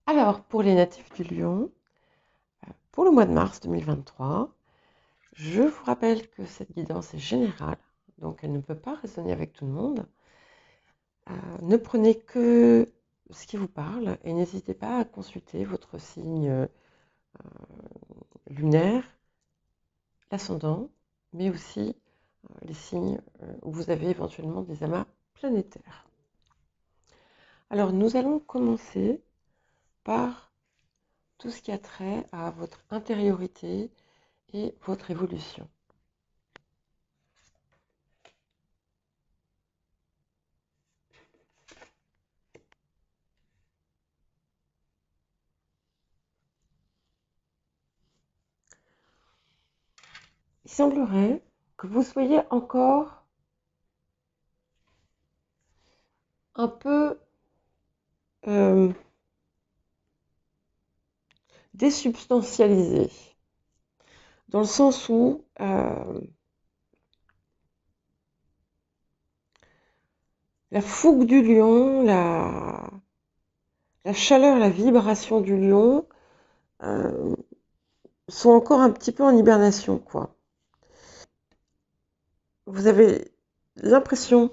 Alors, pour les natifs du Lion, pour le mois de mars 2023, je vous rappelle que cette guidance est générale, donc elle ne peut pas résonner avec tout le monde. Ne prenez que ce qui vous parle et n'hésitez pas à consulter votre signe lunaire, l'ascendant, mais aussi les signes où vous avez éventuellement des amas planétaires. Alors, nous allons commencer par tout ce qui a trait à votre intériorité et votre évolution. Il semblerait que vous soyez encore un peu désubstantialisé, dans le sens où la fougue du lion, la chaleur, la vibration du lion sont encore un petit peu en hibernation, quoi. Vous avez l'impression,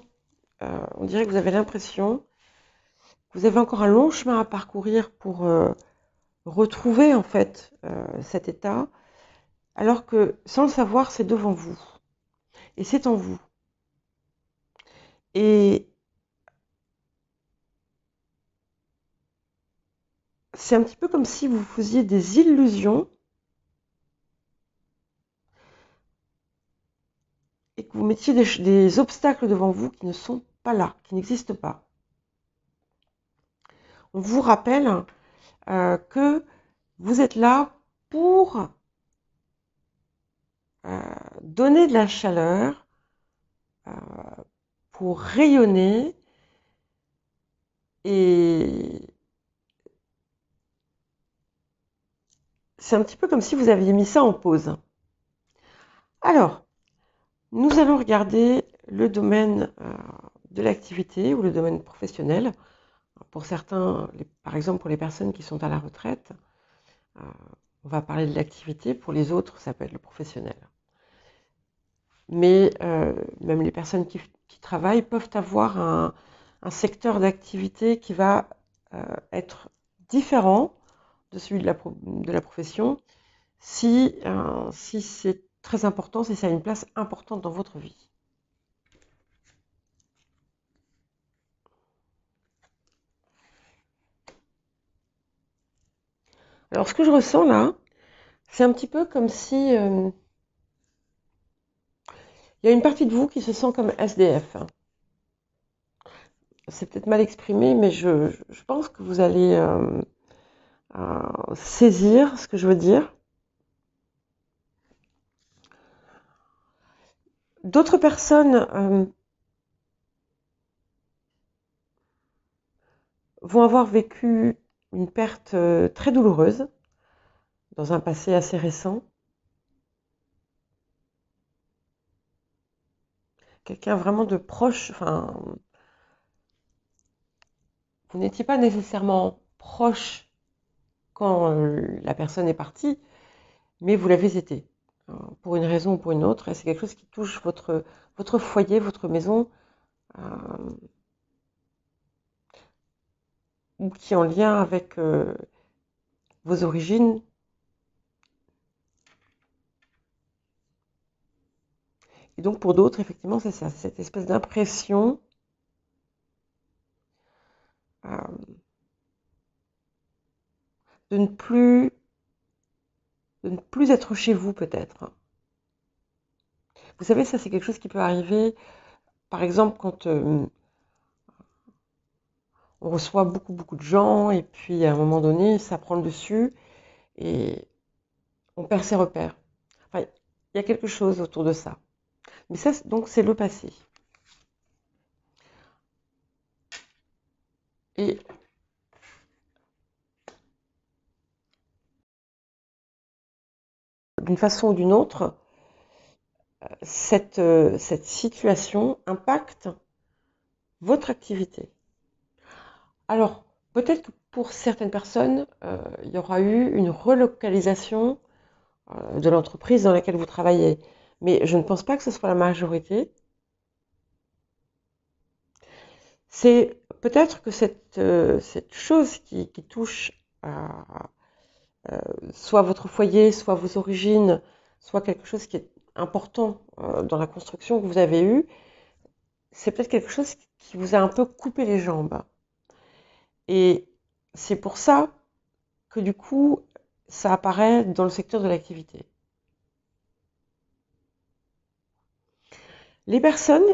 on dirait que vous avez l'impression que vous avez encore un long chemin à parcourir pour retrouver en fait cet état, alors que sans le savoir, c'est devant vous et c'est en vous. Et c'est un petit peu comme si vous faisiez des illusions et que vous mettiez des obstacles devant vous qui ne sont pas là, qui n'existent pas. On vous rappelle que vous êtes là pour donner de la chaleur, pour rayonner et c'est un petit peu comme si vous aviez mis ça en pause. Alors, nous allons regarder le domaine de l'activité ou le domaine professionnel. Pour certains, par exemple pour les personnes qui sont à la retraite, on va parler de l'activité. Pour les autres, ça peut être le professionnel. Mais même les personnes qui travaillent peuvent avoir un secteur d'activité qui va être différent de celui de la profession si c'est très important, si ça a une place importante dans votre vie. Alors ce que je ressens là, c'est un petit peu comme si il y a une partie de vous qui se sent comme SDF. C'est peut-être mal exprimé, mais je pense que vous allez saisir ce que je veux dire. D'autres personnes vont avoir vécu une perte très douloureuse dans un passé assez récent. Quelqu'un vraiment de proche, enfin, vous n'étiez pas nécessairement proche quand la personne est partie, mais vous l'avez été, pour une raison ou pour une autre, et c'est quelque chose qui touche votre foyer, votre maison, ou qui est en lien avec vos origines. Et donc pour d'autres, effectivement, c'est ça, cette espèce d'impression de ne plus être chez vous peut-être. Vous savez, ça c'est quelque chose qui peut arriver, par exemple, quand on reçoit beaucoup de gens et puis à un moment donné, ça prend le dessus et on perd ses repères. Enfin, il y a quelque chose autour de ça. Mais ça, donc, c'est le passé. Et d'une façon ou d'une autre, cette situation impacte votre activité. Alors, peut-être que pour certaines personnes, il y aura eu une relocalisation de l'entreprise dans laquelle vous travaillez. Mais je ne pense pas que ce soit la majorité. C'est peut-être que cette chose qui touche à soit votre foyer, soit vos origines, soit quelque chose qui est important dans la construction que vous avez eue, c'est peut-être quelque chose qui vous a un peu coupé les jambes. Et c'est pour ça que du coup, ça apparaît dans le secteur de l'activité. Les personnes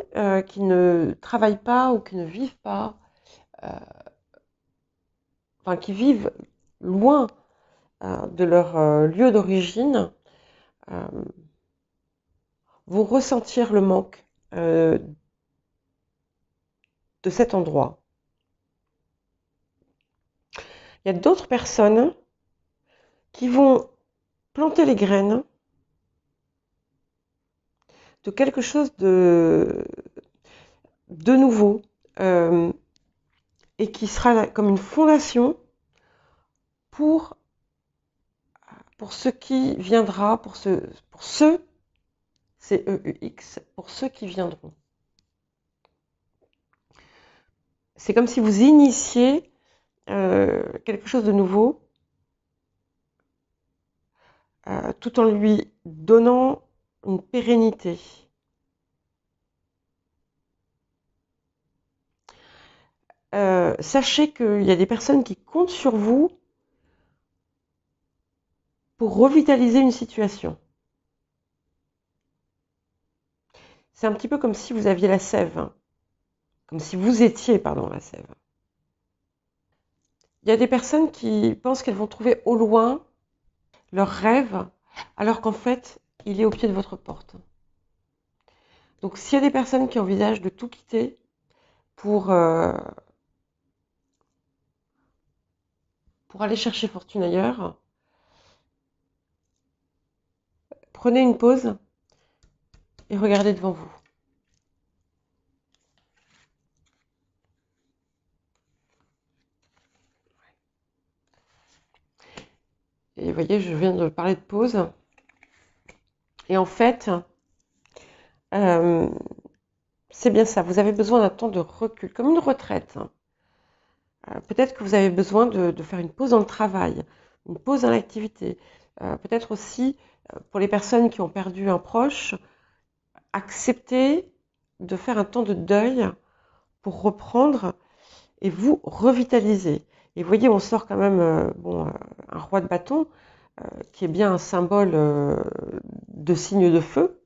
qui ne travaillent pas ou qui ne vivent pas, enfin qui vivent loin de leur lieu d'origine, vont ressentir le manque de cet endroit. Il y a d'autres personnes qui vont planter les graines de quelque chose de nouveau et qui sera là comme une fondation pour ce qui viendra, pour ceux, C-E-U-X, pour ceux qui viendront. C'est comme si vous initiez quelque chose de nouveau tout en lui donnant une pérennité. Sachez qu'il y a des personnes qui comptent sur vous pour revitaliser une situation. C'est un petit peu comme si vous aviez la sève, hein. Comme si vous étiez, pardon, la sève. Il y a des personnes qui pensent qu'elles vont trouver au loin leur rêve, alors qu'en fait, il est au pied de votre porte. Donc s'il y a des personnes qui envisagent de tout quitter pour aller chercher fortune ailleurs, prenez une pause et regardez devant vous. Et vous voyez, je viens de parler de pause. Et en fait, c'est bien ça. Vous avez besoin d'un temps de recul, comme une retraite. Peut-être que vous avez besoin de faire une pause dans le travail, une pause dans l'activité. Peut-être aussi, pour les personnes qui ont perdu un proche, accepter de faire un temps de deuil pour reprendre et vous revitaliser. Et vous voyez, on sort quand même un roi de bâton, qui est bien un symbole de signe de feu,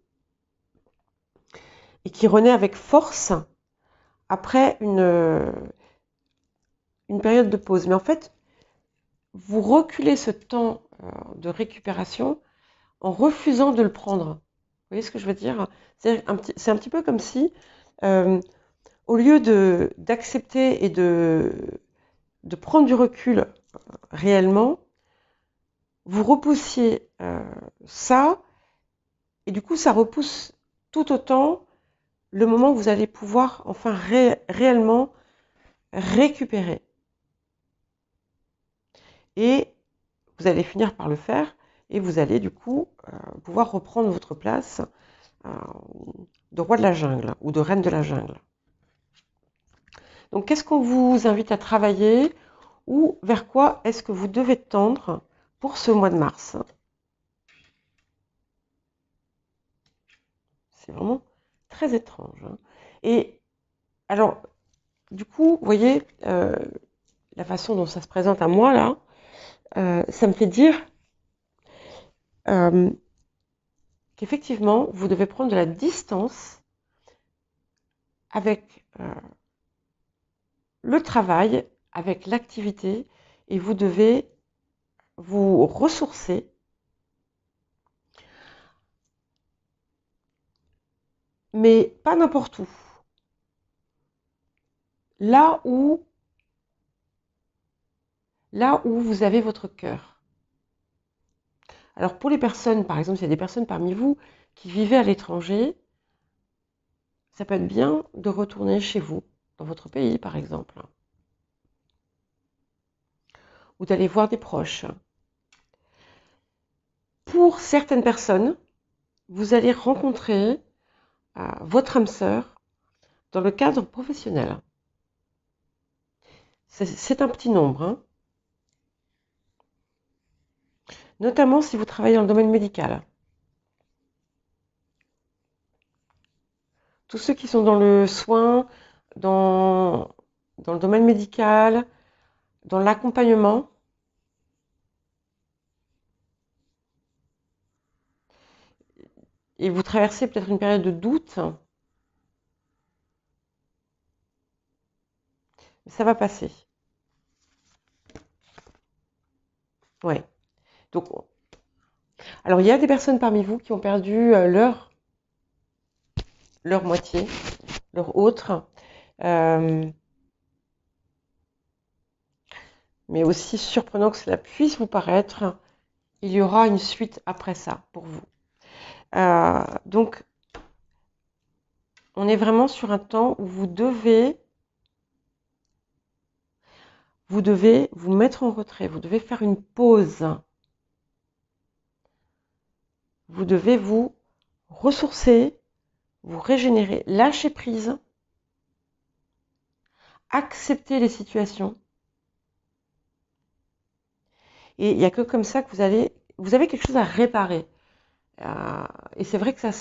et qui renaît avec force après une période de pause. Mais en fait, vous reculez ce temps de récupération en refusant de le prendre. Vous voyez ce que je veux dire? C'est un petit peu comme si, au lieu d'accepter et de prendre du recul réellement, vous repoussiez ça, et du coup, ça repousse tout autant le moment où vous allez pouvoir enfin réellement récupérer. Et vous allez finir par le faire, et vous allez du coup pouvoir reprendre votre place de roi de la jungle ou de reine de la jungle. Donc qu'est-ce qu'on vous invite à travailler ou vers quoi est-ce que vous devez tendre pour ce mois de mars? C'est vraiment très étrange, hein. Et alors, du coup, vous voyez, la façon dont ça se présente à moi là, ça me fait dire qu'effectivement, vous devez prendre de la distance avec le travail, avec l'activité, et vous devez vous ressourcer mais pas n'importe où. Là où vous avez votre cœur. Alors pour les personnes, par exemple, s'il y a des personnes parmi vous qui vivaient à l'étranger, ça peut être bien de retourner chez vous, dans votre pays par exemple. ou d'aller voir des proches. Pour certaines personnes, vous allez rencontrer votre âme sœur dans le cadre professionnel. C'est un petit nombre, hein. Notamment si vous travaillez dans le domaine médical. Tous ceux qui sont dans le soin, dans le domaine médical, dans l'accompagnement, et vous traversez peut-être une période de doute, ça va passer. Ouais. Donc, alors il y a des personnes parmi vous qui ont perdu leur moitié, leur autre. Mais aussi surprenant que cela puisse vous paraître, il y aura une suite après ça pour vous. Donc, on est vraiment sur un temps où vous devez vous mettre en retrait, vous devez faire une pause. Vous devez vous ressourcer, vous régénérer, lâcher prise, accepter les situations. Et il n'y a que comme ça que vous avez quelque chose à réparer. Et c'est vrai que ça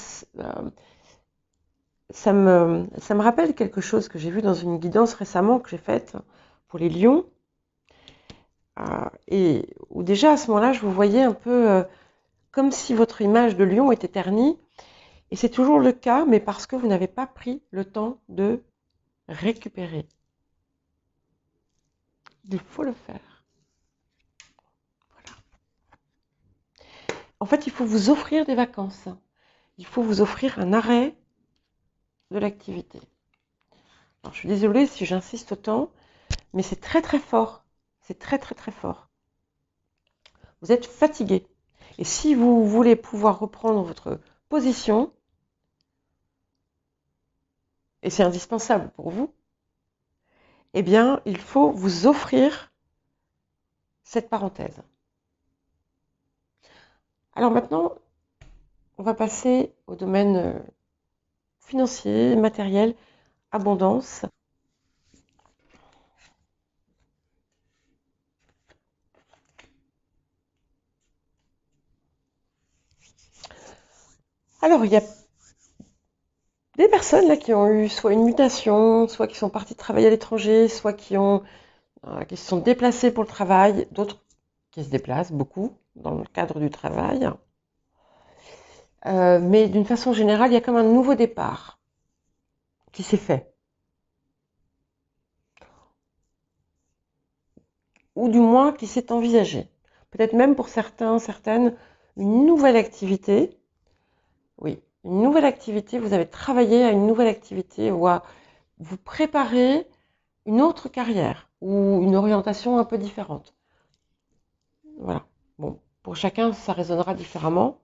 me rappelle quelque chose que j'ai vu dans une guidance récemment que j'ai faite pour les lions. Et où déjà à ce moment-là, je vous voyais un peu comme si votre image de lion était ternie. Et c'est toujours le cas, mais parce que vous n'avez pas pris le temps de récupérer. Il faut le faire. Voilà. En fait, il faut vous offrir des vacances. Il faut vous offrir un arrêt de l'activité. Alors, je suis désolée si j'insiste autant, mais c'est très très fort. C'est très très très fort. Vous êtes fatigué. Et si vous voulez pouvoir reprendre votre position, et c'est indispensable pour vous, eh bien, il faut vous offrir cette parenthèse. Alors maintenant, on va passer au domaine financier, matériel, abondance. Alors, il y a des personnes là qui ont eu soit une mutation, soit qui sont parties travailler à l'étranger, soit qui se sont déplacées pour le travail, d'autres qui se déplacent beaucoup dans le cadre du travail. Mais d'une façon générale, il y a comme un nouveau départ qui s'est fait. Ou du moins qui s'est envisagé. Peut-être même pour certains, certaines, une nouvelle activité. Oui, une nouvelle activité, vous avez travaillé à une nouvelle activité ou à vous préparer une autre carrière ou une orientation un peu différente. Voilà. Bon, pour chacun, ça résonnera différemment.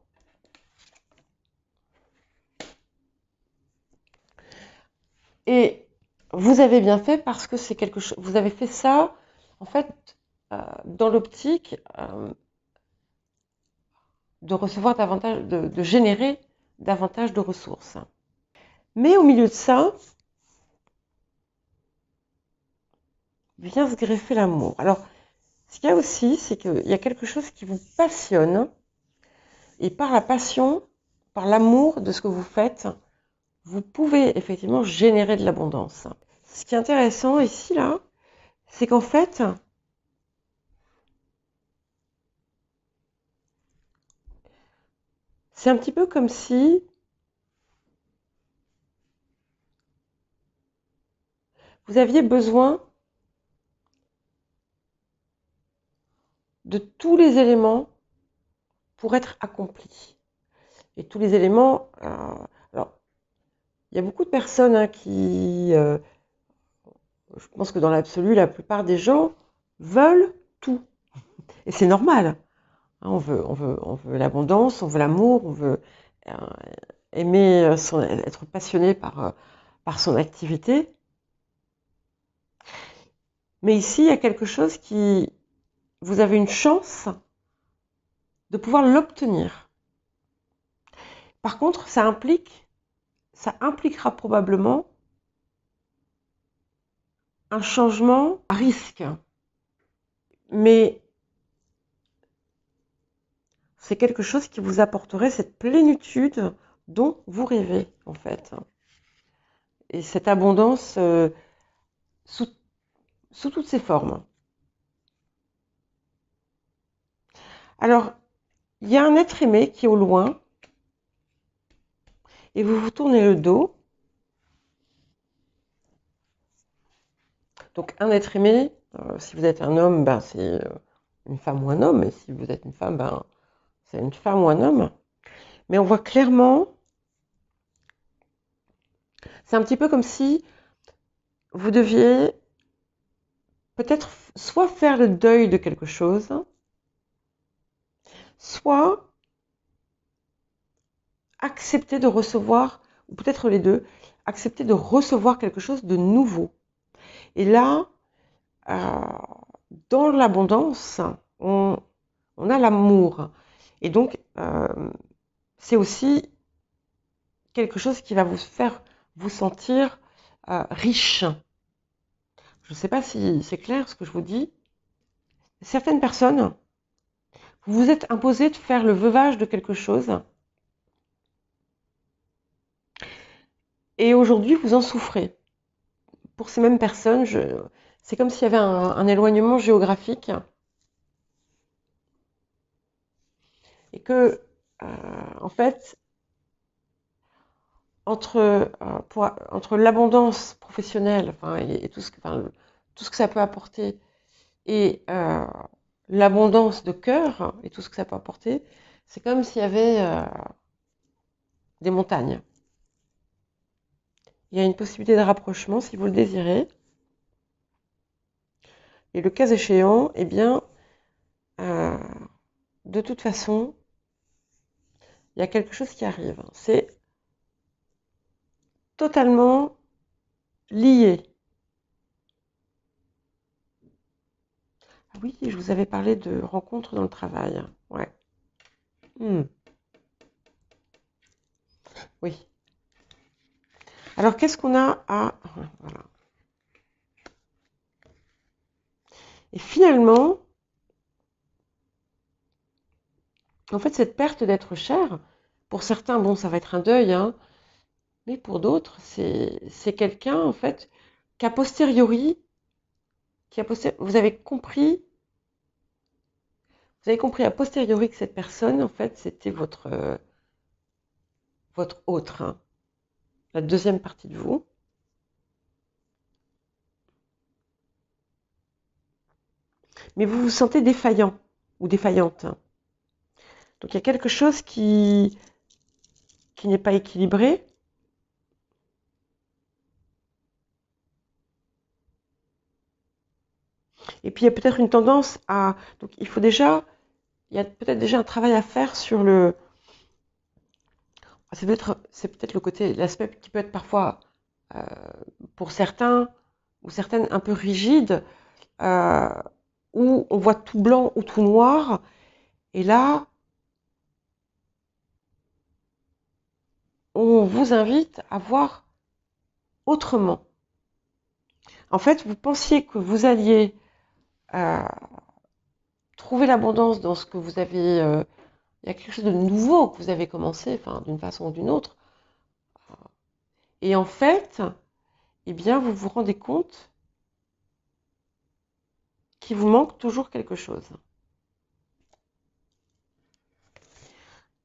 Et vous avez bien fait parce que c'est quelque chose. Vous avez fait ça, en fait, dans l'optique de recevoir davantage, de générer davantage de ressources. Mais au milieu de ça, vient se greffer l'amour. Alors, ce qu'il y a aussi, c'est qu'il y a quelque chose qui vous passionne. Et par la passion, par l'amour de ce que vous faites, vous pouvez effectivement générer de l'abondance. Ce qui est intéressant ici, là, c'est qu'en fait, c'est un petit peu comme si vous aviez besoin de tous les éléments pour être accompli. Et tous les éléments... alors, il y a beaucoup de personnes qui... je pense que dans l'absolu, la plupart des gens veulent tout. Et c'est normal. On veut l'abondance, on veut l'amour, on veut aimer, être passionné par son activité. Mais ici, il y a quelque chose qui vous avez une chance de pouvoir l'obtenir. Par contre, ça impliquera probablement un changement à risque. Mais c'est quelque chose qui vous apporterait cette plénitude dont vous rêvez, en fait. Et cette abondance sous toutes ses formes. Alors, il y a un être aimé qui est au loin, et vous vous tournez le dos. Donc, un être aimé, si vous êtes un homme, ben, c'est une femme ou un homme, et si vous êtes une femme, ben, c'est une femme ou un homme. Mais on voit clairement, c'est un petit peu comme si vous deviez peut-être soit faire le deuil de quelque chose, soit accepter de recevoir, ou peut-être les deux, accepter de recevoir quelque chose de nouveau. Et là, dans l'abondance, on a l'amour. Et donc, c'est aussi quelque chose qui va vous faire vous sentir riche. Je ne sais pas si c'est clair ce que je vous dis. Certaines personnes, vous vous êtes imposé de faire le veuvage de quelque chose. Et aujourd'hui, vous en souffrez. Pour ces mêmes personnes, c'est comme s'il y avait un éloignement géographique. Et que, en fait, entre l'abondance professionnelle et tout ce que ça peut apporter et l'abondance de cœur et tout ce que ça peut apporter, c'est comme s'il y avait des montagnes. Il y a une possibilité de rapprochement si vous le désirez. Et le cas échéant, eh bien, de toute façon, il y a quelque chose qui arrive. C'est totalement lié. Ah oui, je vous avais parlé de rencontres dans le travail. Ouais. Oui. Alors, qu'est-ce qu'on a à... Voilà. Et finalement, en fait, cette perte d'être cher, pour certains, bon, ça va être un deuil, hein, mais pour d'autres, c'est quelqu'un, en fait, qu'a posteriori, vous avez compris a posteriori que cette personne, en fait, c'était votre autre, hein, la deuxième partie de vous. Mais vous vous sentez défaillant ou défaillante. Donc il y a quelque chose qui n'est pas équilibré. Et puis il y a peut-être une tendance à... Donc il y a peut-être déjà un travail à faire sur le... C'est peut-être l'aspect qui peut être parfois, pour certains ou certaines, un peu rigide, euh, où on voit tout blanc ou tout noir. Et là, on vous invite à voir autrement. En fait, vous pensiez que vous alliez trouver l'abondance dans ce que vous avez... il y a quelque chose de nouveau que vous avez commencé, enfin, d'une façon ou d'une autre. Et en fait, eh bien, vous vous rendez compte qu'il vous manque toujours quelque chose.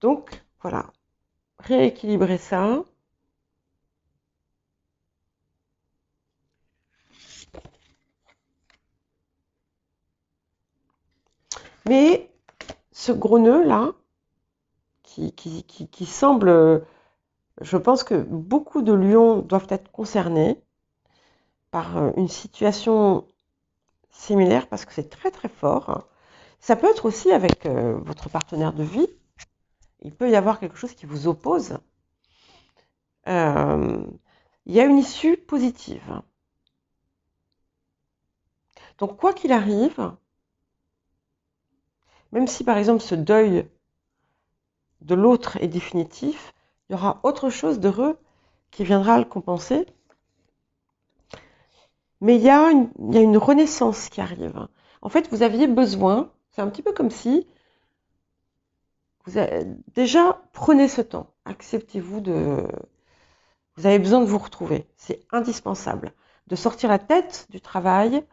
Donc, voilà, rééquilibrer ça. Mais ce gros nœud-là, qui semble... Je pense que beaucoup de lions doivent être concernés par une situation similaire parce que c'est très très fort. Ça peut être aussi avec votre partenaire de vie. Il peut y avoir quelque chose qui vous oppose. Il y a une issue positive. Donc quoi qu'il arrive, Même si par exemple ce deuil de l'autre est définitif, il y aura autre chose d'heureux qui viendra le compenser. Mais il y a une renaissance qui arrive. En fait, vous aviez besoin, c'est un petit peu comme si, déjà, prenez ce temps, acceptez-vous vous avez besoin de vous retrouver, c'est indispensable, de sortir la tête du travail,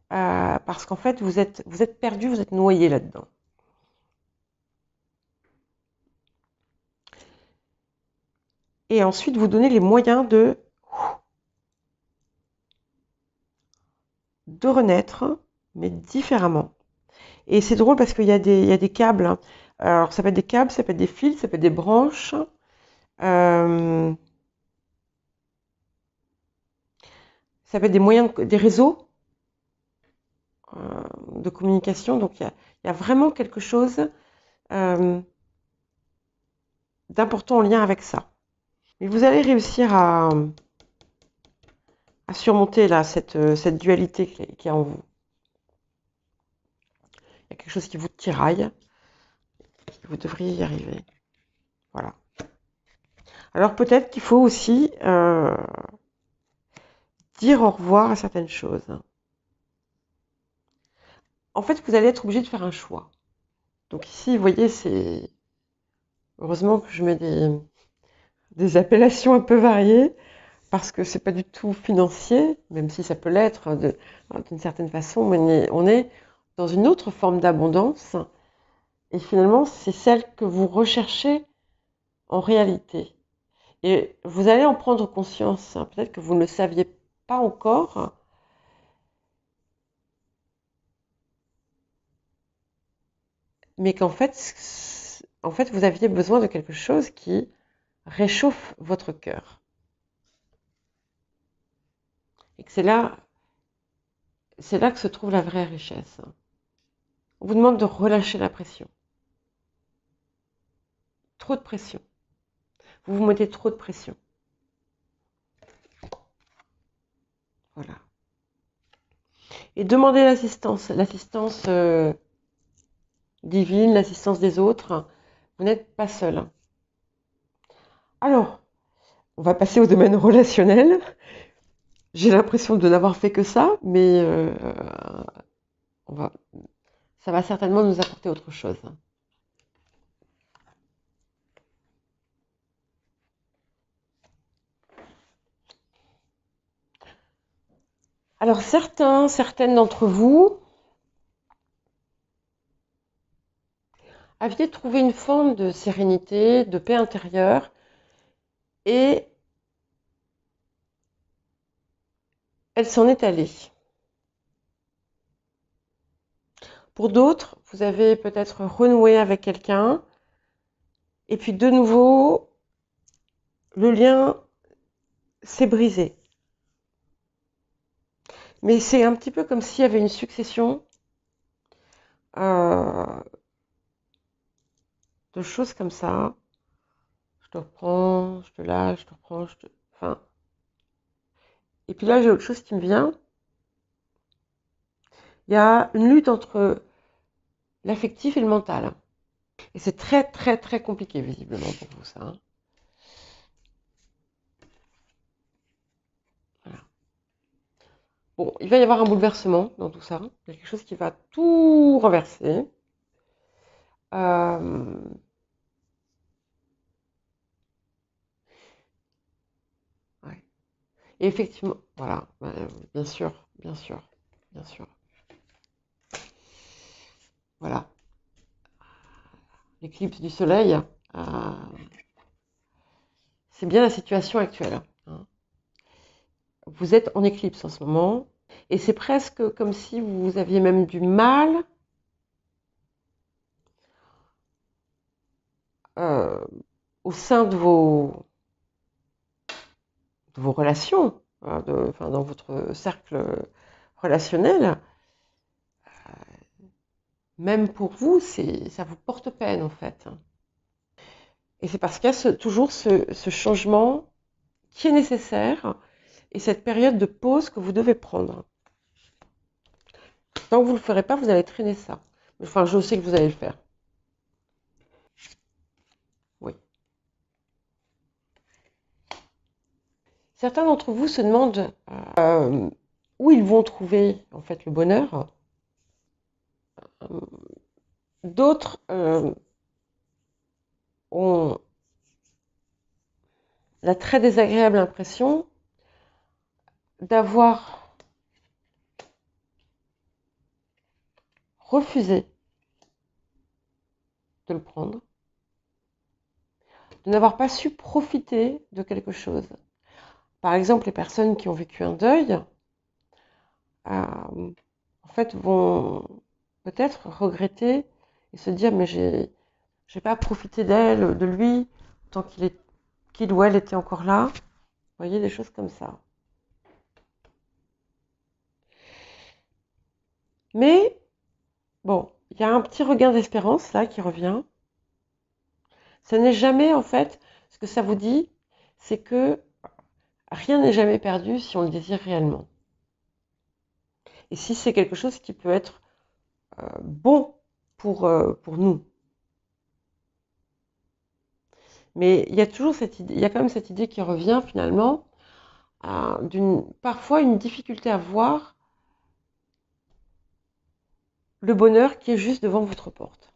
parce qu'en fait, vous êtes perdu, vous êtes noyé là-dedans. Et ensuite, vous donnez les moyens de renaître, mais différemment. Et c'est drôle parce qu'il y a des câbles, hein. Alors, ça peut être des câbles, ça peut être des fils, ça peut être des branches. Ça peut être des moyens, des réseaux de communication. Donc, il y a vraiment quelque chose d'important en lien avec ça. Mais vous allez réussir à surmonter là, cette dualité qui est en vous. Il y a quelque chose qui vous tiraille. Vous devriez y arriver. Voilà. Alors peut-être qu'il faut aussi dire au revoir à certaines choses. En fait, vous allez être obligé de faire un choix. Donc ici, vous voyez, c'est... Heureusement que je mets des appellations un peu variées, parce que c'est pas du tout financier, même si ça peut l'être d'une certaine façon, mais on est dans une autre forme d'abondance, et finalement, c'est celle que vous recherchez en réalité. Et vous allez en prendre conscience, hein. Peut-être que vous ne le saviez pas encore, mais qu'en fait, vous aviez besoin de quelque chose qui réchauffe votre cœur. Et que c'est là que se trouve la vraie richesse. On vous demande de relâcher la pression. Trop de pression. Vous vous mettez trop de pression. Voilà. Et demandez l'assistance divine, l'assistance des autres. Vous n'êtes pas seul. Alors, on va passer au domaine relationnel. J'ai l'impression de n'avoir fait que ça, mais ça va certainement nous apporter autre chose. Alors certaines d'entre vous aviez trouvé une forme de sérénité, de paix intérieure, et elle s'en est allée. Pour d'autres, vous avez peut-être renoué avec quelqu'un, et puis de nouveau, le lien s'est brisé. Mais c'est un petit peu comme s'il y avait une succession de choses comme ça. Je te reprends, je te lâche, je te reprends, je te... Enfin... Et puis là, j'ai autre chose qui me vient. Il y a une lutte entre l'affectif et le mental. Et c'est très, très, très compliqué, visiblement, pour vous, ça. Hein. Voilà. Bon, il va y avoir un bouleversement dans tout ça. Il y a quelque chose qui va tout renverser. Ouais. Et effectivement, voilà, bien sûr, bien sûr, bien sûr. Voilà. L'éclipse du soleil, c'est bien la situation actuelle. Hein. Vous êtes en éclipse en ce moment, et c'est presque comme si vous aviez même du mal au sein de vos relations, hein, dans votre cercle relationnel. Même pour vous, ça vous porte peine en fait. Et c'est parce qu'il y a toujours ce changement qui est nécessaire et cette période de pause que vous devez prendre. Tant que vous ne le ferez pas, vous allez traîner ça. Enfin, je sais que vous allez le faire. Oui. Certains d'entre vous se demandent où ils vont trouver en fait le bonheur. D'autres ont la très désagréable impression d'avoir refusé de le prendre, de n'avoir pas su profiter de quelque chose. Par exemple, les personnes qui ont vécu un deuil, en fait, vont peut-être regretter et se dire mais j'ai pas profité d'elle, de lui, tant qu'il ou elle était encore là. Vous voyez, des choses comme ça. Mais bon, il y a un petit regain d'espérance là qui revient. Ce n'est jamais en fait, ce que ça vous dit, c'est que rien n'est jamais perdu si on le désire réellement. Et si c'est quelque chose qui peut être bon pour nous. Mais il y a toujours cette idée, il y a quand même cette idée qui revient finalement parfois une difficulté à voir le bonheur qui est juste devant votre porte.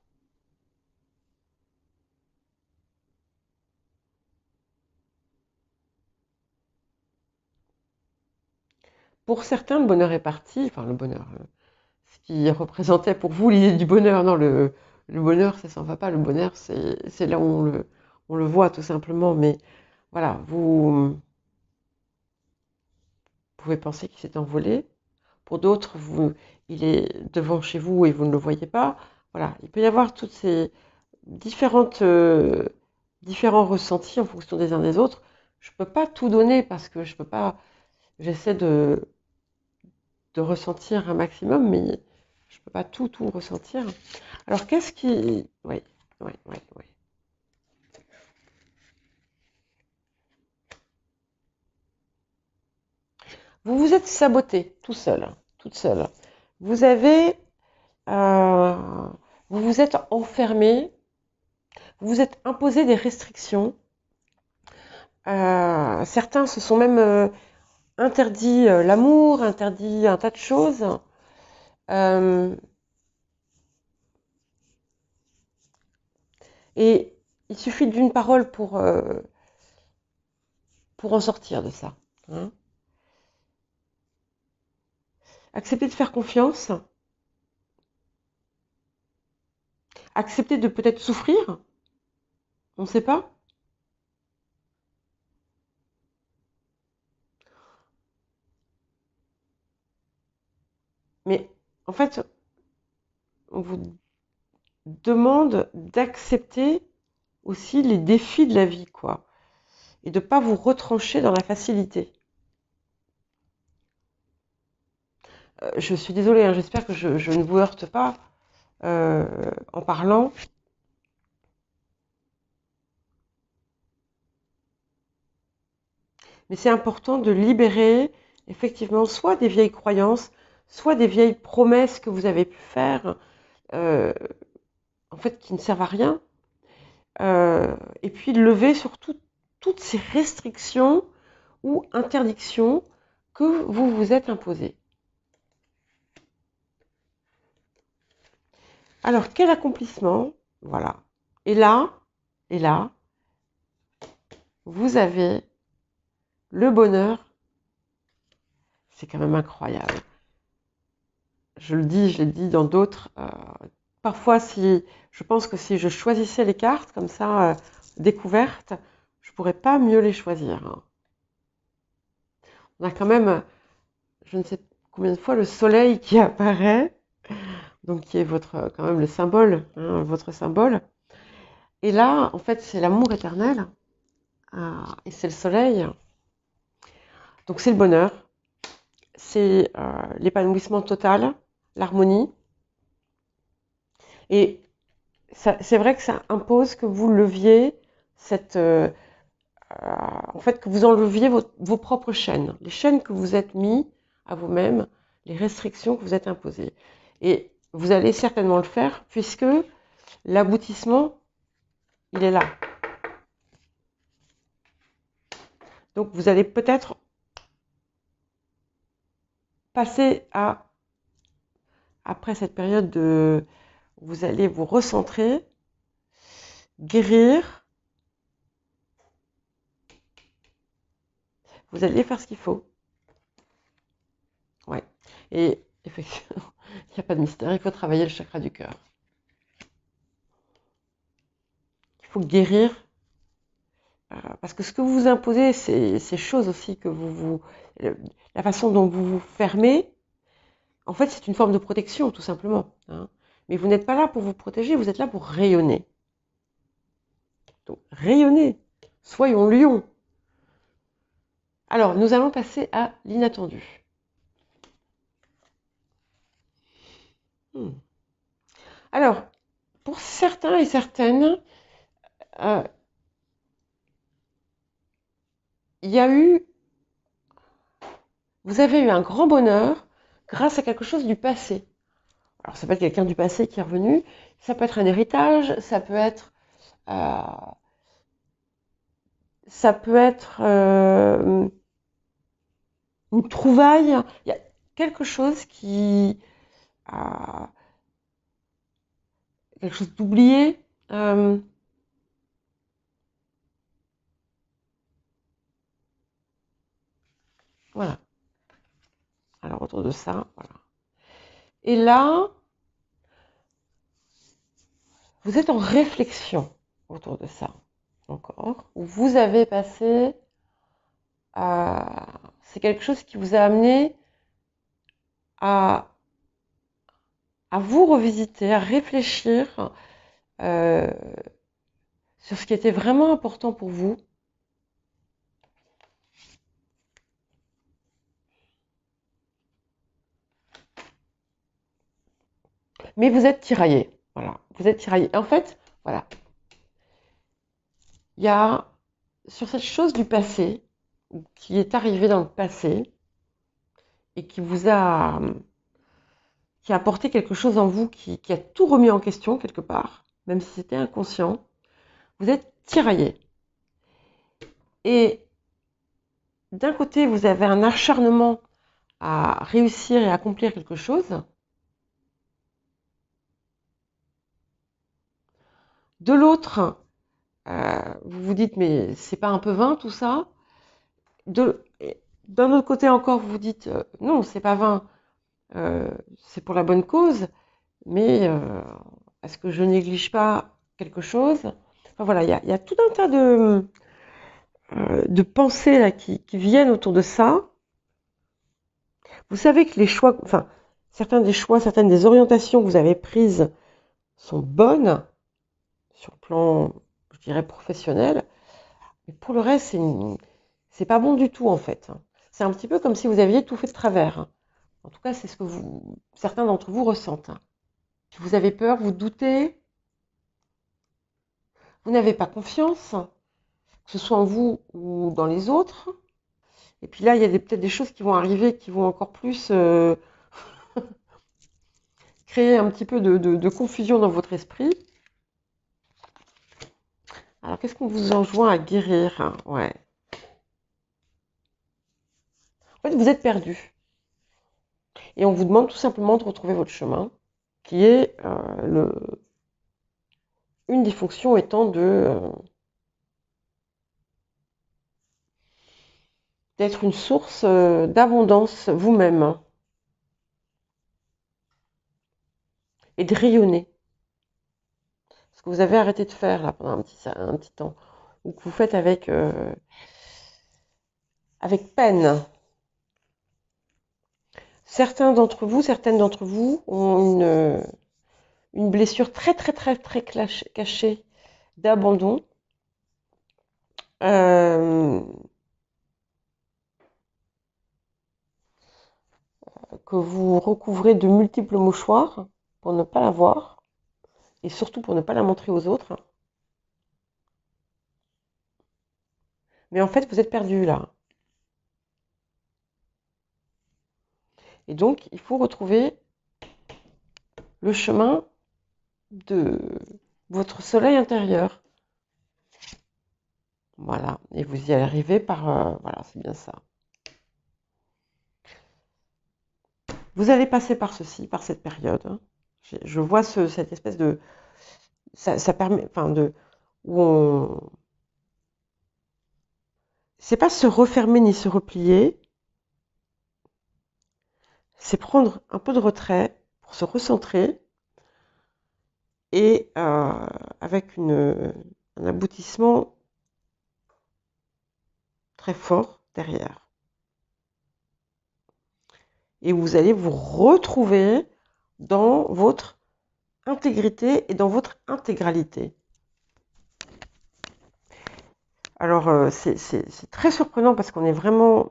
Pour certains, le bonheur est parti, enfin le bonheur, ce qui représentait pour vous l'idée du bonheur, non, le bonheur, ça s'en va pas, le bonheur, c'est là où on le voit tout simplement, mais voilà, vous pouvez penser qu'il s'est envolé. Pour d'autres, il est devant chez vous et vous ne le voyez pas. Voilà, il peut y avoir toutes ces différents ressentis en fonction des uns des autres. Je ne peux pas tout donner parce que je peux pas. J'essaie de ressentir un maximum, mais je ne peux pas tout ressentir. Alors qu'est-ce qui. Oui, oui, oui, oui. Vous vous êtes saboté tout seul, toute seule. Vous avez. euh, vous vous êtes enfermé, vous vous êtes imposé des restrictions. Certains se sont même interdit l'amour, interdit un tas de choses. Euh, et il suffit d'une parole pour en sortir de ça. Hein. Accepter de faire confiance, accepter de peut-être souffrir, on ne sait pas. Mais en fait, on vous demande d'accepter aussi les défis de la vie, quoi. Et de ne pas vous retrancher dans la facilité. Je suis désolée, hein, j'espère que je ne vous heurte pas en parlant. Mais c'est important de libérer effectivement soit des vieilles croyances, soit des vieilles promesses que vous avez pu faire, euh, en fait qui ne servent à rien, et puis lever surtout toutes ces restrictions ou interdictions que vous vous êtes imposées. Alors quel accomplissement, voilà. Et là, vous avez le bonheur, c'est quand même incroyable. Je l'ai dit dans d'autres. Parfois, je pense que si je choisissais les cartes comme ça, découvertes, je pourrais pas mieux les choisir. Hein. On a quand même, je ne sais combien de fois, le soleil qui apparaît, donc qui est quand même le symbole, hein, votre symbole. Et là, en fait, c'est l'amour éternel, et c'est le soleil. Donc c'est le bonheur, c'est l'épanouissement total, l'harmonie. Et c'est vrai que ça impose que vous leviez en fait, que vous enleviez vos propres chaînes, les chaînes que vous êtes mis à vous-même, les restrictions que vous êtes imposées. Et vous allez certainement le faire puisque l'aboutissement, il est là. Donc vous allez peut-être passer après cette période vous allez vous recentrer, guérir, vous allez faire ce qu'il faut. Ouais. Et effectivement, il n'y a pas de mystère, il faut travailler le chakra du cœur. Il faut guérir, parce que ce que vous vous imposez, ces choses aussi que la façon dont vous vous fermez, en fait, c'est une forme de protection, tout simplement. Hein. Mais vous n'êtes pas là pour vous protéger, vous êtes là pour rayonner. Donc, rayonner. Soyons lions. Alors, nous allons passer à l'inattendu. Alors, pour certains et certaines, vous avez eu un grand bonheur grâce à quelque chose du passé. Alors, ça peut être quelqu'un du passé qui est revenu, ça peut être un héritage, ça peut être une trouvaille. Il y a quelque chose quelque chose d'oublié. Voilà. Alors, autour de ça, voilà. Et là, vous êtes en réflexion autour de ça, encore. Où vous avez passé... c'est quelque chose qui vous a amené à vous revisiter, à réfléchir sur ce qui était vraiment important pour vous. Mais vous êtes tiraillé. Voilà, vous êtes tiraillé. En fait, voilà. Il y a sur cette chose du passé, qui est arrivée dans le passé, et qui a apporté quelque chose en vous, qui a tout remis en question quelque part, même si c'était inconscient. Vous êtes tiraillé. Et d'un côté, vous avez un acharnement à réussir et accomplir quelque chose. De l'autre, vous vous dites, mais c'est pas un peu vain tout ça. D'un autre côté encore, vous vous dites, non, c'est pas vain, c'est pour la bonne cause, mais est-ce que je néglige pas quelque chose? Enfin voilà, il y a tout un tas de pensées là qui viennent autour de ça. Vous savez que les choix, enfin, certains des choix, certaines des orientations que vous avez prises sont bonnes sur le plan, je dirais, professionnel, mais pour le reste, c'est pas bon du tout en fait. C'est un petit peu comme si vous aviez tout fait de travers. En tout cas, c'est ce que certains d'entre vous ressentent. Vous avez peur, vous doutez, vous n'avez pas confiance, que ce soit en vous ou dans les autres. Et puis là, il y a peut-être des choses qui vont arriver qui vont encore plus créer un petit peu de confusion dans votre esprit. Alors, qu'est-ce qu'on vous enjoint à guérir? Ouais. En fait, vous êtes perdu. Et on vous demande tout simplement de retrouver votre chemin, qui est une des fonctions étant d'être une source d'abondance vous-même et de rayonner. Ce que vous avez arrêté de faire là pendant un petit temps, ou que vous faites avec peine. Certaines d'entre vous ont une blessure très très très très cachée d'abandon. Que vous recouvrez de multiples mouchoirs pour ne pas la voir et surtout pour ne pas la montrer aux autres. Mais en fait, vous êtes perdu là. Et donc, il faut retrouver le chemin de votre soleil intérieur. Voilà, et vous y arrivez par... voilà, c'est bien ça. Vous allez passer par ceci, par cette période. Hein. Je vois cette espèce de... Ça permet... Enfin, de... Où on... C'est pas se refermer ni se replier, c'est prendre un peu de retrait pour se recentrer et avec un aboutissement très fort derrière. Et vous allez vous retrouver dans votre intégrité et dans votre intégralité. Alors, c'est très surprenant parce qu'on est vraiment...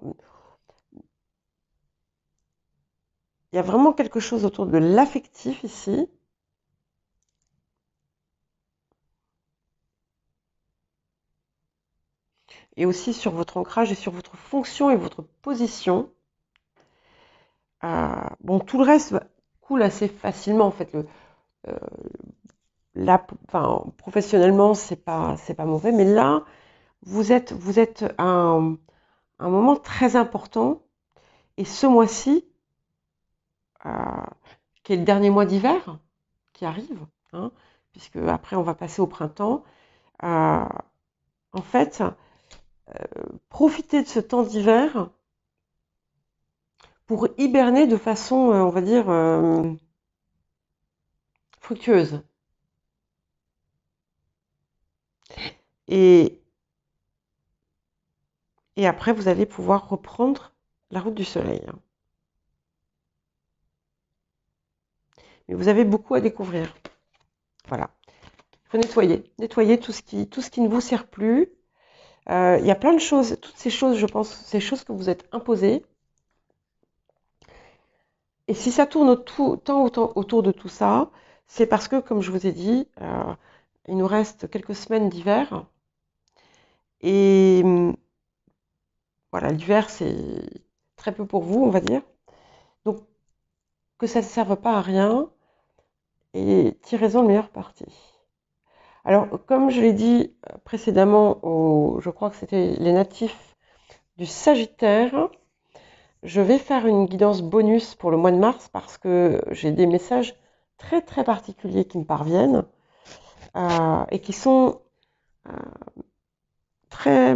Il y a vraiment quelque chose autour de l'affectif ici. Et aussi sur votre ancrage et sur votre fonction et votre position. Bon, tout le reste coule assez facilement en fait. Là, enfin, professionnellement, c'est pas mauvais, mais là, vous êtes à un moment très important. Et ce mois-ci, qui est le dernier mois d'hiver, qui arrive, hein, puisque après on va passer au printemps, en fait, profitez de ce temps d'hiver pour hiberner de façon, on va dire, fructueuse. Et après, vous allez pouvoir reprendre la route du soleil. Mais vous avez beaucoup à découvrir. Voilà. Il faut nettoyer tout ce qui ne vous sert plus. Il y a plein de choses, toutes ces choses, je pense, ces choses que vous êtes imposées. Et si ça tourne tant autour de tout ça, c'est parce que, comme je vous ai dit, il nous reste quelques semaines d'hiver. Et voilà, l'hiver, c'est très peu pour vous, on va dire. Donc, que ça ne serve pas à rien, et tirez-en le meilleur parti. Alors, comme je l'ai dit précédemment, je crois que c'était les natifs du Sagittaire, je vais faire une guidance bonus pour le mois de mars parce que j'ai des messages très très particuliers qui me parviennent et qui sont très...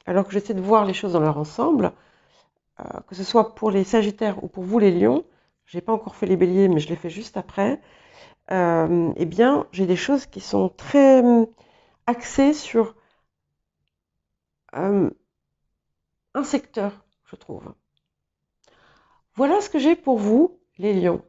alors que j'essaie de voir les choses dans leur ensemble, que ce soit pour les Sagittaires ou pour vous les Lions, j'ai pas encore fait les Béliers mais je les fais juste après, eh bien j'ai des choses qui sont très axées sur un secteur, je trouve. Voilà ce que j'ai pour vous, les Lions.